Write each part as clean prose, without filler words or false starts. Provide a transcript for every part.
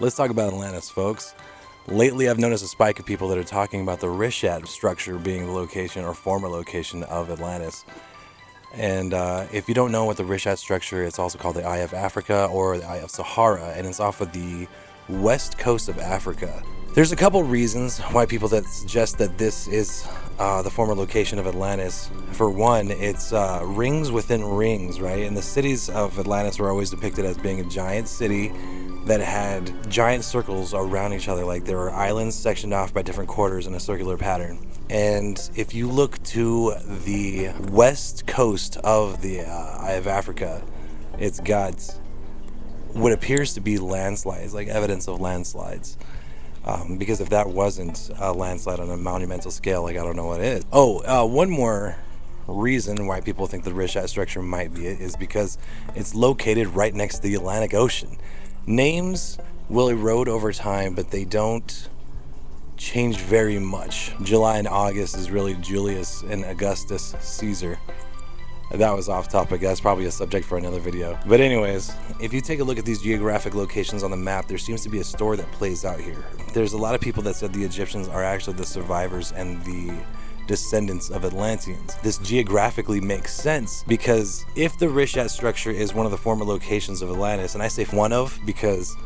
Let's talk about Atlantis, folks. Lately, I've noticed a spike of people that are talking about the Richat Structure being the location or former location of Atlantis. And if you don't know what the Richat Structure is, it's also called the Eye of Africa or the Eye of Sahara, and it's off of the west coast of Africa. There's a couple reasons why people that suggest that this is the former location of Atlantis. For one, it's rings within rings, right? And the cities of Atlantis were always depicted as being a giant city that had giant circles around each other, like there were islands sectioned off by different quarters in a circular pattern. And if you look to the west coast of the Eye of Africa, it's got what appears to be landslides, like evidence of landslides. Because if that wasn't a landslide on a monumental scale, like I don't know what it is. One more reason why people think the Richat Structure might be it is because it's located right next to the Atlantic Ocean. Names will erode over time, but they don't change very much. July and August is really Julius and Augustus Caesar. That was off topic. That's probably a subject for another video. But anyways, if you take a look at these geographic locations on the map, there seems to be a story that plays out here. There's a lot of people that said the Egyptians are actually the survivors and the descendants of Atlanteans. This geographically makes sense because if the Richat Structure is one of the former locations of Atlantis, and I say one of because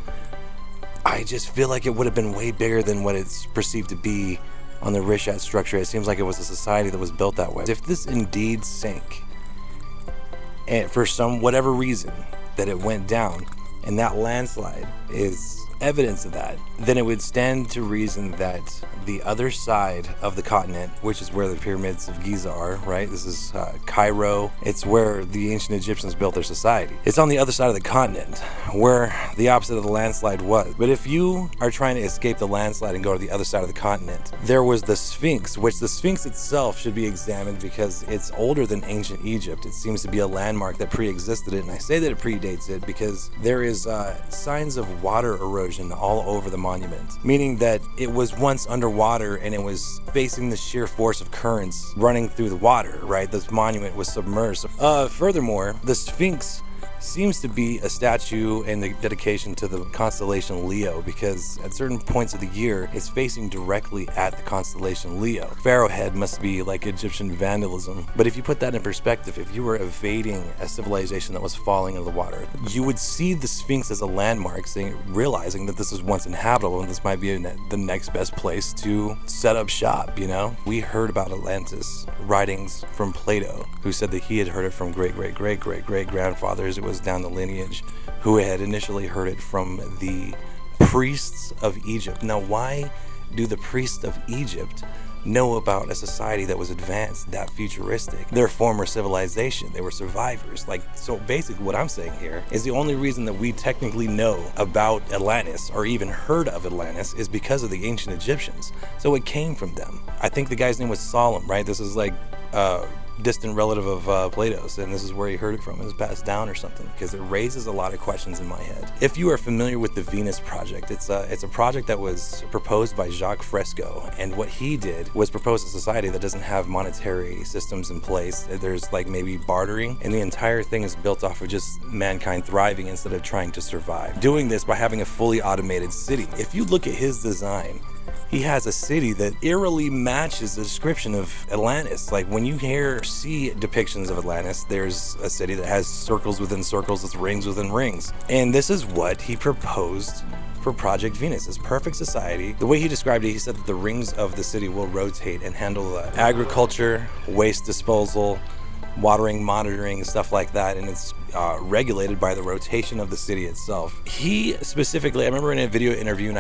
I just feel like it would have been way bigger than what it's perceived to be on the Richat Structure. It seems like it was a society that was built that way. If this indeed sank, and for some whatever reason that it went down, and that landslide is evidence of that, then it would stand to reason that the other side of the continent, which is where the pyramids of Giza are, right? This is Cairo. It's where the ancient Egyptians built their society. It's on the other side of the continent, where the opposite of the landslide was. But if you are trying to escape the landslide and go to the other side of the continent, there was the Sphinx, which the Sphinx itself should be examined because it's older than ancient Egypt. It seems to be a landmark that pre-existed it, and I say that it predates it because there is signs of water erosion all over the monument, meaning that it was once underwater and it was facing the sheer force of currents running through the water, right? This monument was submerged. Furthermore, the Sphinx seems to be a statue and the dedication to the constellation Leo, because at certain points of the year it's facing directly at the constellation Leo. Pharaoh head must be like Egyptian vandalism, but if you put that in perspective, if you were evading a civilization that was falling into the water, you would see the Sphinx as a landmark, realizing that this was once inhabitable and this might be the next best place to set up shop, you know? We heard about Atlantis writings from Plato, who said that he had heard it from great-great-great-great-great-grandfathers. It was down the lineage who had initially heard it from the priests of Egypt. Now, why do the priests of Egypt know about a society that was advanced, that futuristic? Their former civilization, they were survivors. So basically what I'm saying here is the only reason that we technically know about Atlantis or even heard of Atlantis is because of the ancient Egyptians. So it came from them. I think the guy's name was Solomon, right? This is like distant relative of Plato's, and this is where he heard it from. It was passed down or something, because it raises a lot of questions in my head. If you are familiar with the Venus Project, it's a project that was proposed by Jacques Fresco, and what he did was propose a society that doesn't have monetary systems in place. There's like maybe bartering, and the entire thing is built off of just mankind thriving instead of trying to survive. Doing this by having a fully automated city. If you look at his design, he has a city that eerily matches the description of Atlantis. Like when you see depictions of Atlantis, there's a city that has circles within circles, with rings within rings. And this is what he proposed for Project Venus, this perfect society. The way he described it, he said that the rings of the city will rotate and handle agriculture, waste disposal, watering, monitoring, stuff like that, and it's regulated by the rotation of the city itself. He specifically, I remember in a video interview, and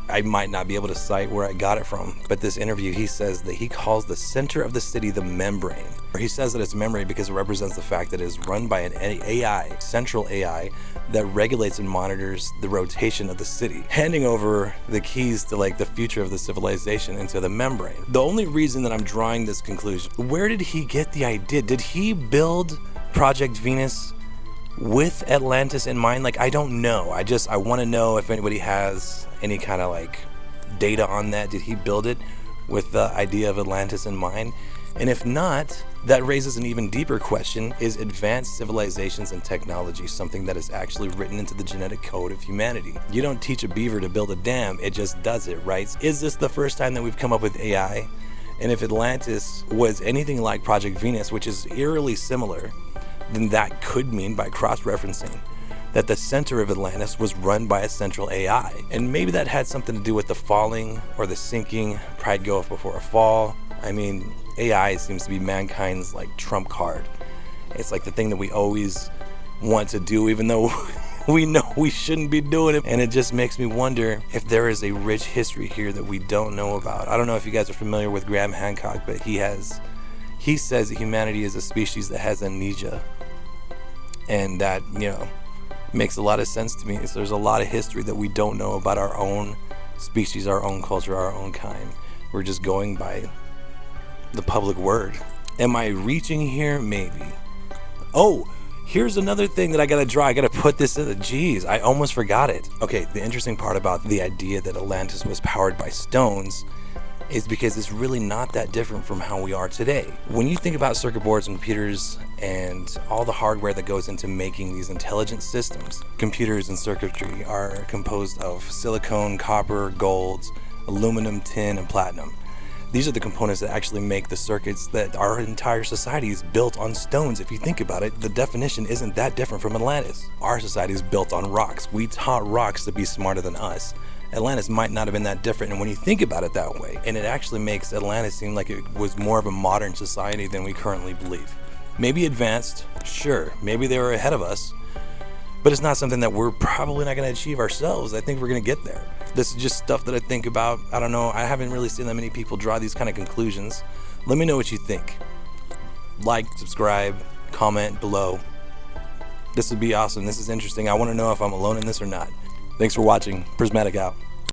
I might not be able to cite where I got it from, but this interview, he says that he calls the center of the city the membrane. Or he says that it's membrane because it represents the fact that it is run by an AI, central AI, that regulates and monitors the rotation of the city, handing over the keys to like the future of the civilization into the membrane. The only reason that I'm drawing this conclusion, where did he get the idea? Did he build Project Venus with Atlantis in mind? Like, I don't know. I want to know if anybody has any kind of like data on that. Did he build it with the idea of Atlantis in mind? And if not, That raises an even deeper question: is advanced civilizations and technology something that is actually written into the genetic code of humanity? You don't teach a beaver to build a dam, it just does it, right? Is this the first time that we've come up with AI? And if Atlantis was anything like Project Venus, which is eerily similar, then that could mean, by cross-referencing, that the center of Atlantis was run by a central AI. And maybe that had something to do with the falling or the sinking, pride goeth before a fall. I mean, AI seems to be mankind's like trump card. It's like the thing that we always want to do, even though we know we shouldn't be doing it. And it just makes me wonder if there is a rich history here that we don't know about. I don't know if you guys are familiar with Graham Hancock, but he says that humanity is a species that has amnesia. And that, makes a lot of sense to me. So there's a lot of history that we don't know about our own species, our own culture, our own kind. We're just going by the public word. Am I reaching here? Maybe. Oh, here's another thing that I gotta draw. I gotta put this in. Jeez, I almost forgot it. Okay, the interesting part about the idea that Atlantis was powered by stones is because it's really not that different from how we are today. When you think about circuit boards and computers and all the hardware that goes into making these intelligent systems, computers and circuitry are composed of silicon, copper, gold, aluminum, tin, and platinum. These are the components that actually make the circuits that our entire society is built on stones. If you think about it, the definition isn't that different from Atlantis. Our society is built on rocks. We taught rocks to be smarter than us. Atlantis might not have been that different, and when you think about it that way, and it actually makes Atlantis seem like it was more of a modern society than we currently believe. Maybe advanced, sure, maybe they were ahead of us, but it's not something that we're probably not going to achieve ourselves. I think we're going to get there. This is just stuff that I think about. I don't know, I haven't really seen that many people draw these kind of conclusions. Let me know what you think. Like, subscribe, comment below. This would be awesome. This is interesting. I want to know if I'm alone in this or not. Thanks for watching. Prismatic out.